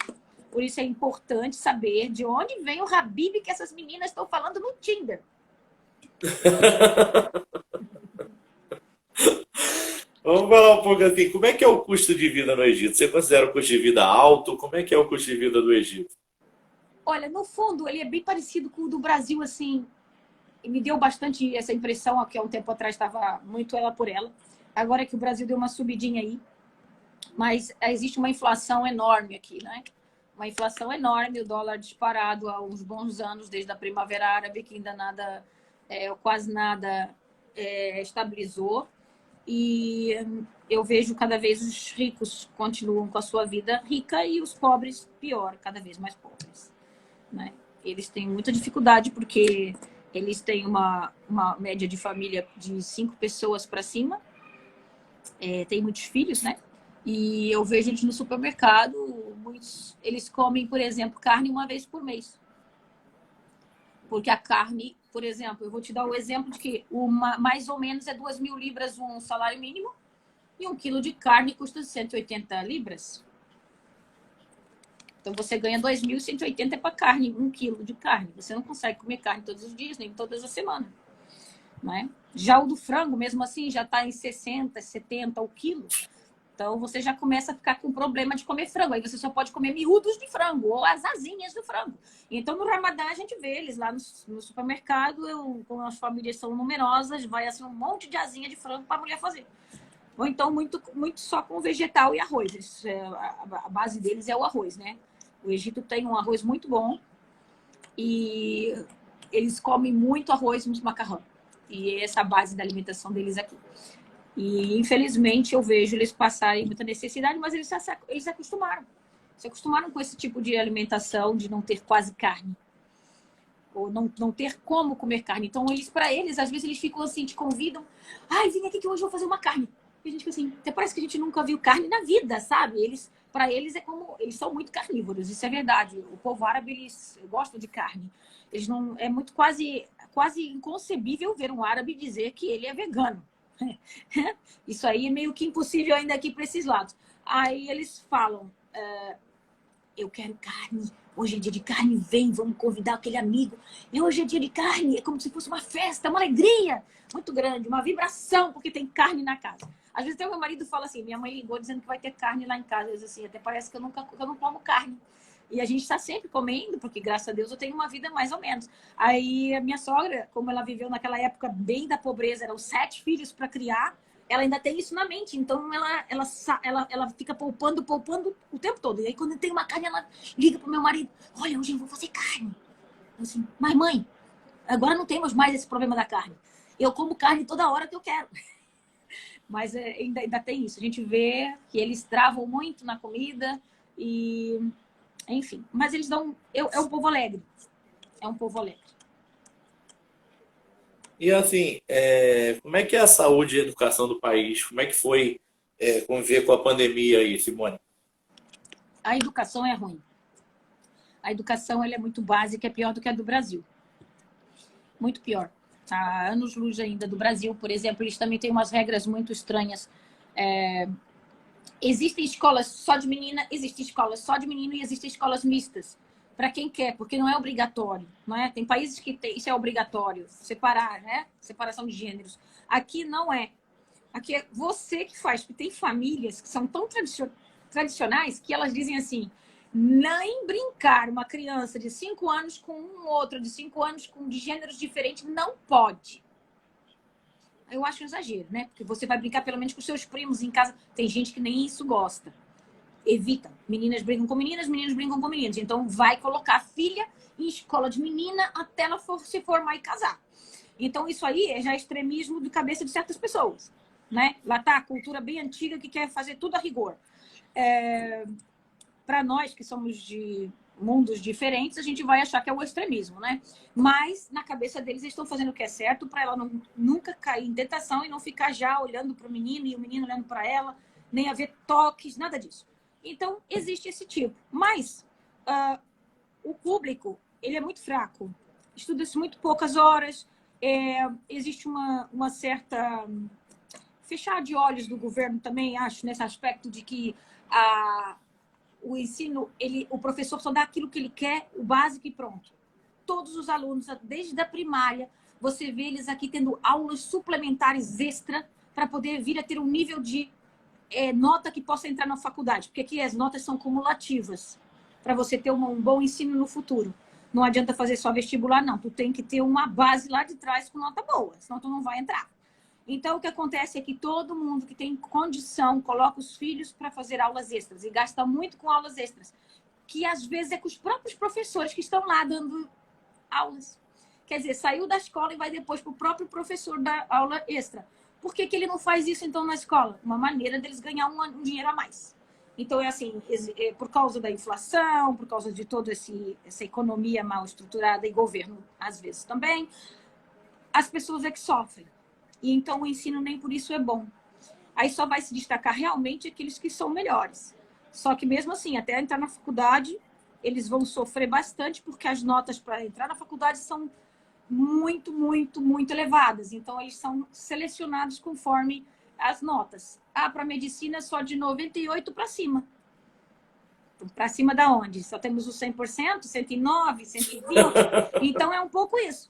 Por isso é importante saber de onde vem o Habib que essas meninas estão falando no Tinder. Vamos falar um pouco assim, como é que é o custo de vida no Egito? Você considera o custo de vida alto? Como é que é o custo de vida do Egito? Olha, no fundo, ele é bem parecido com o do Brasil, assim. E me deu bastante essa impressão, que há um tempo atrás estava muito ela por ela. Agora que o Brasil deu uma subidinha aí. Mas existe uma inflação enorme aqui, né? Uma inflação enorme, o dólar disparado há uns bons anos, desde a Primavera Árabe, que ainda nada, quase nada estabilizou. E eu vejo cada vez os ricos continuam com a sua vida rica e os pobres pior, cada vez mais pobres, né? Eles têm muita dificuldade porque eles têm uma média de família de 5 pessoas para cima, tem muitos filhos, né? E eu vejo eles no supermercado, eles comem, por exemplo, carne uma vez por mês. Porque a carne, por exemplo, eu vou te dar o exemplo de que mais ou menos 2.000 libras um salário mínimo e 1 quilo de carne custa 180 libras. Então você ganha 2.180 para carne, 1 quilo de carne. Você não consegue comer carne todos os dias, nem todas as semanas. Né? Já o do frango, mesmo assim, já está em 60, 70 o quilo. Então, você já começa a ficar com problema de comer frango. Aí você só pode comer miúdos de frango ou as asinhas do frango. Então, no Ramadã, a gente vê eles lá no supermercado, como as famílias são numerosas, vai assim um monte de asinha de frango para a mulher fazer. Ou então, muito só com vegetal e arroz. A base deles é o arroz, né? O Egito tem um arroz muito bom e eles comem muito arroz, muito macarrão. E essa é a base da alimentação deles aqui. E, infelizmente, eu vejo eles passarem muita necessidade, mas eles se acostumaram. Se acostumaram com esse tipo de alimentação, de não ter quase carne. Ou não ter como comer carne. Então, para eles, às vezes, eles ficam assim, te convidam. Ai, vem aqui que hoje eu vou fazer uma carne. E a gente fica assim, até parece que a gente nunca viu carne na vida, sabe? Para eles, é como... Eles são muito carnívoros, isso é verdade. O povo árabe, eles gostam de carne. Eles não... É muito quase inconcebível ver um árabe dizer que ele é vegano. Isso aí é meio que impossível ainda aqui para esses lados. Aí eles falam, eu quero carne, hoje é dia de carne, vem, vamos convidar aquele amigo. E hoje é dia de carne, é como se fosse uma festa, uma alegria muito grande, uma vibração, porque tem carne na casa. Às vezes até o meu marido fala assim, minha mãe ligou dizendo que vai ter carne lá em casa. Eu digo assim, até parece que eu não como carne. E a gente está sempre comendo, porque graças a Deus eu tenho uma vida mais ou menos. Aí a minha sogra, como ela viveu naquela época bem da pobreza, eram 7 filhos para criar, ela ainda tem isso na mente. Então ela fica poupando o tempo todo. E aí quando tem uma carne, ela liga pro meu marido, olha, hoje eu vou fazer carne. Eu assim, mas mãe, agora não temos mais esse problema da carne. Eu como carne toda hora que eu quero. Mas ainda tem isso. A gente vê que eles travam muito na comida e... Enfim, mas eles dão... É um povo alegre. É um povo alegre. E assim, como é que é a saúde e a educação do país? Como é que foi conviver com a pandemia aí, Simone? A educação é ruim. A educação ela é muito básica, é pior do que a do Brasil. Muito pior. Há anos-luz ainda do Brasil, por exemplo, eles também têm umas regras muito estranhas. Existem escolas só de menina, existem escolas só de menino e existem escolas mistas. Para quem quer, porque não é obrigatório. Não é? Tem países que isso é obrigatório, separar, né? Separação de gêneros. Aqui não é. Aqui é você que faz, porque tem famílias que são tão tradicionais que elas dizem assim, nem brincar uma criança de 5 anos com um outro de 5 anos de gêneros diferentes não pode. Eu acho um exagero, né? Porque você vai brincar pelo menos com seus primos em casa. Tem gente que nem isso gosta. Evita. Meninas brincam com meninas, meninos brincam com meninos. Então, vai colocar a filha em escola de menina até ela se formar e casar. Então, isso aí já é extremismo de cabeça de certas pessoas, né? Lá tá a cultura bem antiga que quer fazer tudo a rigor. Para nós, que somos de mundos diferentes, a gente vai achar que é o extremismo, né? Mas, na cabeça deles, eles estão fazendo o que é certo para ela nunca cair em tentação e não ficar já olhando para o menino e o menino olhando para ela, nem haver toques, nada disso. Então, existe esse tipo. Mas, o público, ele é muito fraco. Estuda-se muito poucas horas. Existe uma certa... Fechar de olhos do governo também, acho, nesse aspecto de que o ensino, o professor só dá aquilo que ele quer, o básico e pronto. Todos os alunos, desde a primária, você vê eles aqui tendo aulas suplementares extra para poder vir a ter um nível de nota que possa entrar na faculdade. Porque aqui as notas são cumulativas para você ter um bom ensino no futuro. Não adianta fazer só vestibular, não. Tu tem que ter uma base lá de trás com nota boa, senão tu não vai entrar. Então, o que acontece é que todo mundo que tem condição coloca os filhos para fazer aulas extras e gasta muito com aulas extras, que às vezes é com os próprios professores que estão lá dando aulas. Quer dizer, saiu da escola e vai depois para o próprio professor dar aula extra. Por que ele não faz isso, então, na escola? Uma maneira deles ganhar um dinheiro a mais. Então, é assim, por causa da inflação, por causa de toda essa economia mal estruturada e governo, às vezes, também, as pessoas é que sofrem. E então o ensino nem por isso é bom. Aí só vai se destacar realmente aqueles que são melhores. Só que mesmo assim, até entrar na faculdade, eles vão sofrer bastante, porque as notas para entrar na faculdade são muito, muito, muito elevadas. Então, eles são selecionados conforme as notas. Para medicina, só de 98 para cima. Para cima da onde? Só temos o 100%, 109, 120. Então, é um pouco isso.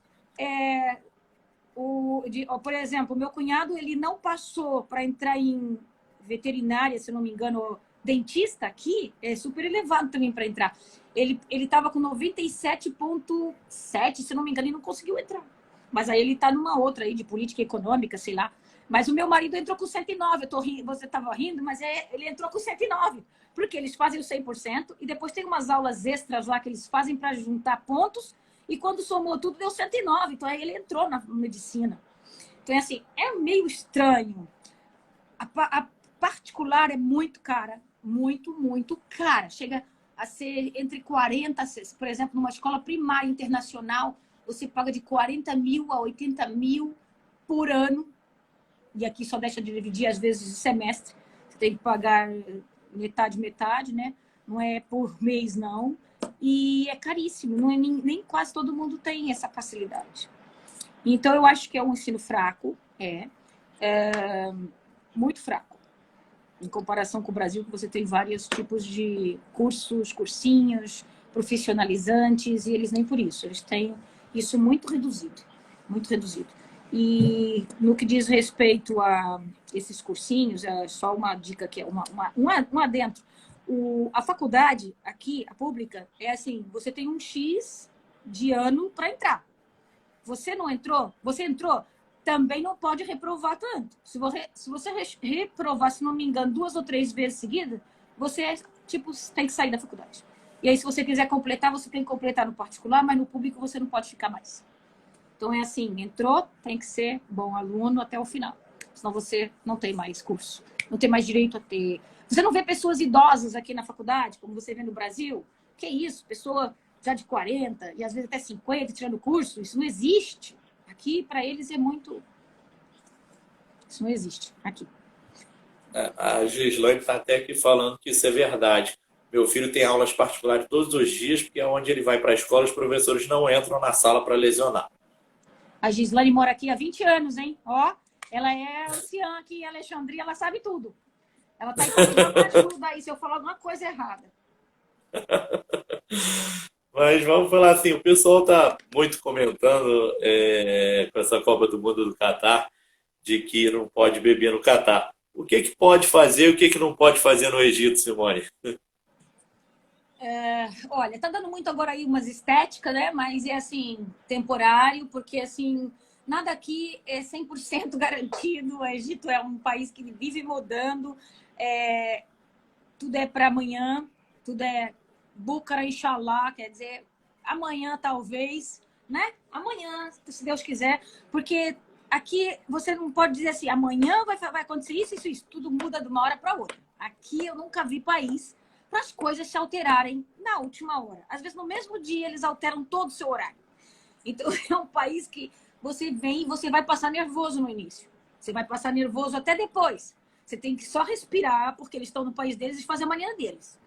Por exemplo, o meu cunhado, ele não passou para entrar em veterinária, se não me engano, dentista aqui, é super elevado também para entrar. Ele estava com 97,7, se não me engano, e não conseguiu entrar. Mas aí ele está numa outra aí de política econômica, sei lá. Mas o meu marido entrou com 109. Você estava rindo, mas ele entrou com 109. Porque eles fazem o 100% e depois tem umas aulas extras lá que eles fazem para juntar pontos. E quando somou tudo, deu 109. Então aí ele entrou na medicina. Então, assim, é meio estranho. A particular é muito cara. Muito, muito cara. Chega a ser entre 40, por exemplo, numa escola primária internacional, você paga de 40 mil a 80 mil por ano. E aqui só deixa de dividir, às vezes, de semestre. Você tem que pagar metade, né? Não é por mês, não. E é caríssimo. Não é, nem quase todo mundo tem essa facilidade. Então, eu acho que é um ensino fraco. Muito fraco. Em comparação com o Brasil, que você tem vários tipos de cursos, cursinhos, profissionalizantes, e eles nem por isso. Eles têm isso muito reduzido. Muito reduzido. E no que diz respeito a esses cursinhos, é só uma dica aqui, um adentro. A faculdade aqui, a pública, é assim, você tem um X de ano para entrar. Você não entrou? Você entrou? Também não pode reprovar tanto. Se você reprovar, se não me engano, 2 ou 3 vezes seguidas, você tem que sair da faculdade. E aí, se você quiser completar, você tem que completar no particular, mas no público você não pode ficar mais. Então, é assim, entrou, tem que ser bom aluno até o final. Senão você não tem mais curso. Não tem mais direito a ter... Você não vê pessoas idosas aqui na faculdade, como você vê no Brasil? Que isso? Pessoa já de 40 e às vezes até 50 tirando curso. Isso não existe. Aqui, para eles, é muito... Isso não existe aqui. A Gislaine está até aqui falando que isso é verdade. Meu filho tem aulas particulares todos os dias, porque é onde ele vai para a escola, os professores não entram na sala para lecionar. A Gislaine mora aqui há 20 anos, hein? Ó, ela é anciã aqui em Alexandria, ela sabe tudo. Ela tá aí para me ajuda aí se eu falar alguma coisa errada. Mas vamos falar assim, o pessoal está muito comentando com essa Copa do Mundo do Catar, de que não pode beber no Catar. O que pode fazer e o que não pode fazer no Egito, Simone? Olha, tá dando muito agora aí umas estéticas, né? Mas é assim, temporário, porque assim, nada aqui é 100% garantido. O Egito é um país que vive mudando, tudo é para amanhã, tudo é Búcara, Inshallah, quer dizer, amanhã talvez, né? Amanhã, se Deus quiser, porque aqui você não pode dizer assim, amanhã vai acontecer isso, tudo muda de uma hora para outra. Aqui eu nunca vi país para as coisas se alterarem na última hora. Às vezes, no mesmo dia, eles alteram todo o seu horário. Então, é um país que você vem e você vai passar nervoso no início. Você vai passar nervoso até depois. Você tem que só respirar, porque eles estão no país deles e fazer a maneira deles.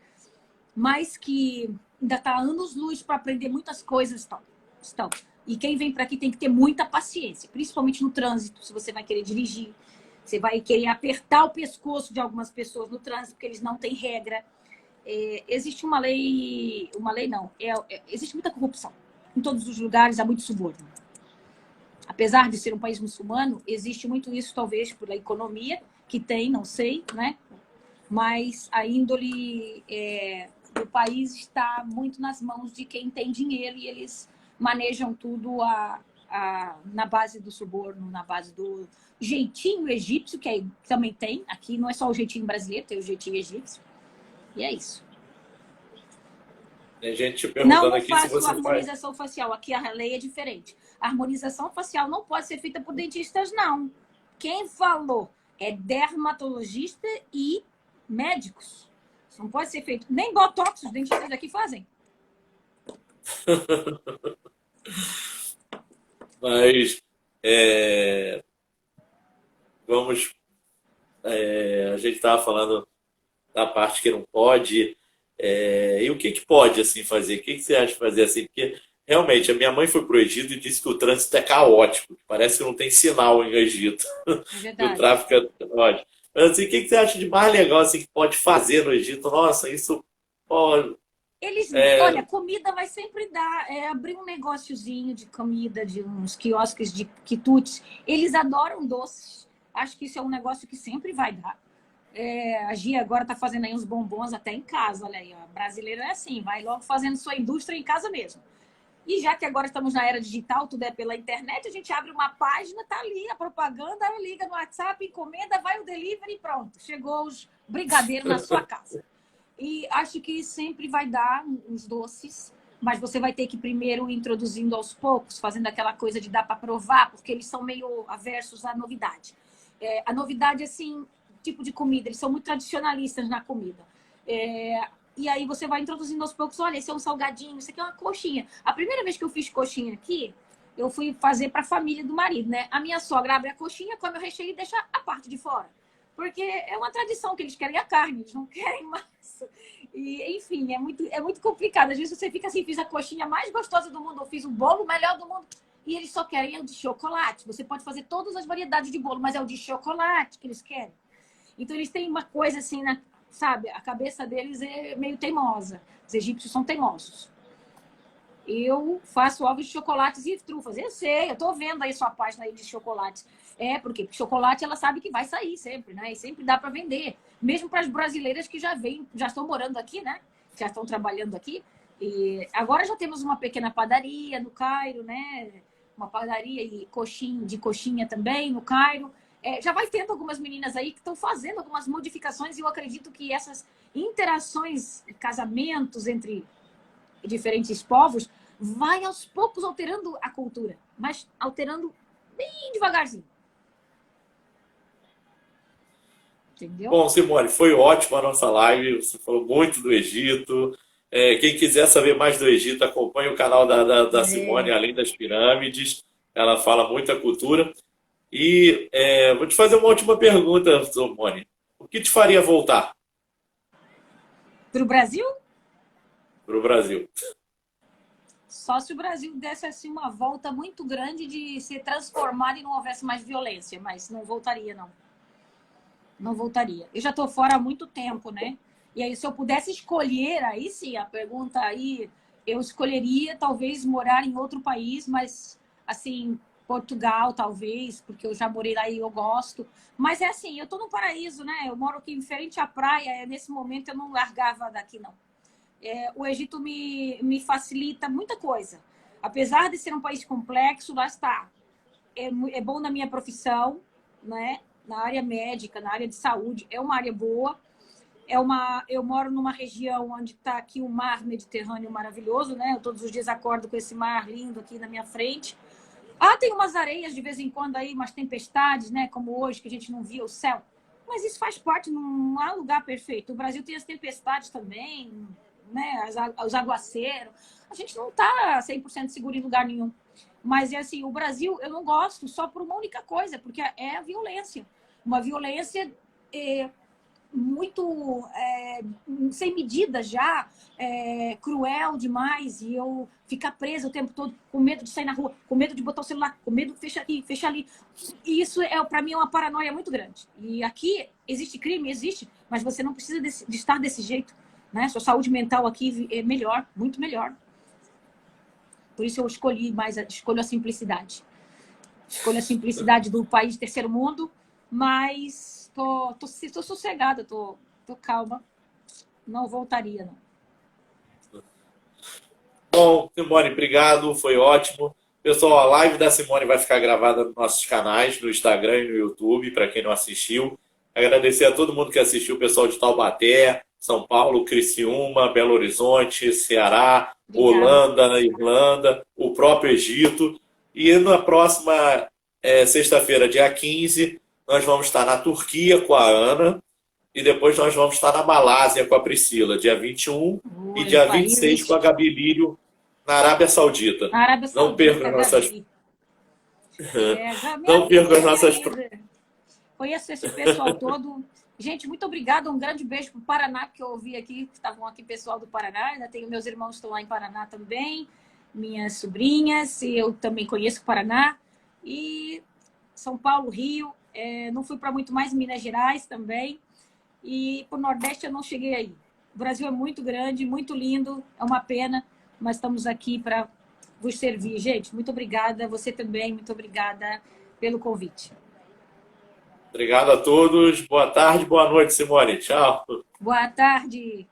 Mas que ainda está anos-luz para aprender muitas coisas. Estão. E quem vem para aqui tem que ter muita paciência, principalmente no trânsito, se você vai querer dirigir. Você vai querer apertar o pescoço de algumas pessoas no trânsito, porque eles não têm regra. Existe uma lei não, existe muita corrupção. Em todos os lugares há muito suborno. Apesar de ser um país muçulmano, existe muito isso, talvez, pela economia que tem, não sei, né? Mas a índole do país está muito nas mãos de quem tem dinheiro e eles manejam tudo na base do suborno, na base do jeitinho egípcio, que também tem. Aqui não é só o jeitinho brasileiro, tem o jeitinho egípcio. E é isso. Tem gente te perguntando não aqui se faço você harmonização facial. Aqui a lei é diferente. A harmonização facial não pode ser feita por dentistas, não. Quem falou é dermatologista e médicos. Isso não pode ser feito. Nem botox os dentistas daqui fazem. Mas vamos... a gente estava falando da parte que não pode. E o que pode assim fazer? O que você acha de fazer assim? Porque realmente a minha mãe foi para o Egito e disse que o trânsito é caótico. Parece que não tem sinal em Egito. Verdade. O tráfego é caótico. Mas assim, o que você acha de mais legal assim, que pode fazer no Egito? Nossa, isso pode... Olha, comida vai sempre dar. Abrir um negóciozinho de comida, de uns quiosques de quitutes. Eles adoram doces. Acho que isso é um negócio que sempre vai dar. A Gia agora está fazendo aí uns bombons até em casa, olha aí, ó. Brasileiro é assim, vai logo fazendo sua indústria em casa mesmo. E já que agora estamos na era digital, tudo é pela internet, a gente abre uma página, tá ali a propaganda, liga no WhatsApp, encomenda, vai o delivery e pronto. Chegou os brigadeiros na sua casa. E acho que sempre vai dar uns doces, mas você vai ter que primeiro ir introduzindo aos poucos, fazendo aquela coisa de dar para provar, porque eles são meio aversos à novidade. A novidade, assim, tipo de comida, eles são muito tradicionalistas na comida. E aí você vai introduzindo aos poucos, olha, esse é um salgadinho, isso aqui é uma coxinha. A primeira vez que eu fiz coxinha aqui, eu fui fazer para a família do marido, né? A minha sogra abre a coxinha, come o recheio e deixa a parte de fora. Porque é uma tradição que eles querem a carne, eles não querem massa. E, enfim, é muito complicado. Às vezes você fica assim, fiz a coxinha mais gostosa do mundo, eu fiz o bolo melhor do mundo, e eles só querem o de chocolate. Você pode fazer todas as variedades de bolo, mas é o de chocolate que eles querem. Então, eles têm uma coisa assim, sabe? A cabeça deles é meio teimosa. Os egípcios são teimosos. Eu faço ovos de chocolates e trufas. Eu sei, eu tô vendo aí sua página aí de chocolates. Porque chocolate ela sabe que vai sair sempre, né? E sempre dá para vender. Mesmo para as brasileiras que já estão morando aqui, né? Já estão trabalhando aqui. E agora já temos uma pequena padaria no Cairo, né? Uma padaria de coxinha também no Cairo. Já vai tendo algumas meninas aí que estão fazendo algumas modificações e eu acredito que essas interações, casamentos entre diferentes povos, vai aos poucos alterando a cultura, mas alterando bem devagarzinho. Entendeu? Bom, Simone, foi ótima a nossa live. Você falou muito do Egito. Quem quiser saber mais do Egito, acompanhe o canal da Simone, Além das Pirâmides. Ela fala muita cultura. E vou te fazer uma última pergunta, Simone. O que te faria voltar Para o Brasil? para o Brasil? Só se o Brasil desse assim, uma volta muito grande de se transformar e não houvesse mais violência, mas não voltaria, não. Não voltaria. Eu já estou fora há muito tempo, né? E aí, se eu pudesse escolher, aí sim, a pergunta aí, eu escolheria talvez morar em outro país, mas assim, Portugal, talvez, porque eu já morei lá e eu gosto. Mas é assim, eu estou no paraíso, né? Eu moro aqui em frente à praia, nesse momento eu não largava daqui, não. O Egito me facilita muita coisa. Apesar de ser um país complexo, lá está. É bom na minha profissão, né? Na área médica, na área de saúde, é uma área boa. Eu moro numa região onde está aqui um mar Mediterrâneo maravilhoso, né? Eu todos os dias acordo com esse mar lindo aqui na minha frente. Tem umas areias de vez em quando aí, umas tempestades, né? Como hoje, que a gente não via o céu. Mas isso faz parte, não há lugar perfeito. O Brasil tem as tempestades também, né? Os aguaceiros. A gente não está 100% seguro em lugar nenhum. Mas, assim, o Brasil, eu não gosto só por uma única coisa, porque é a violência. Uma violência muito sem medida já, cruel demais, e eu ficar presa o tempo todo com medo de sair na rua, com medo de botar o celular, com medo de fechar aqui, fechar ali. E isso, para mim, é uma paranoia muito grande. E aqui existe crime, existe, mas você não precisa de estar desse jeito, né? Sua saúde mental aqui é melhor, muito melhor. Por isso eu escolho a simplicidade. Escolho a simplicidade do país de terceiro mundo, mas tô sossegada, tô calma. Não voltaria, não. Bom, Simone, obrigado, foi ótimo. Pessoal, a live da Simone vai ficar gravada nos nossos canais, no Instagram e no YouTube, para quem não assistiu. Agradecer a todo mundo que assistiu, o pessoal de Taubaté, São Paulo, Criciúma, Belo Horizonte, Ceará, Holanda, Irlanda, o próprio Egito. E na próxima sexta-feira, dia 15, nós vamos estar na Turquia com a Ana e depois nós vamos estar na Malásia com a Priscila, dia 21 e dia 26 com a Gabi Lírio na Arábia Saudita. Não percam nossas... Não percam as nossas... Conheço esse pessoal todo. Gente, muito obrigada. Um grande beijo para o Paraná, porque eu ouvi aqui, estavam aqui pessoal do Paraná. Ainda tenho meus irmãos que estão lá em Paraná também, minhas sobrinhas, e eu também conheço o Paraná. E São Paulo, Rio. Não fui para muito mais, Minas Gerais também. E para o Nordeste eu não cheguei aí. O Brasil é muito grande, muito lindo, é uma pena, mas estamos aqui para vos servir. Gente, muito obrigada. Você também, muito obrigada pelo convite. Obrigado a todos. Boa tarde, boa noite, Simone. Tchau. Boa tarde.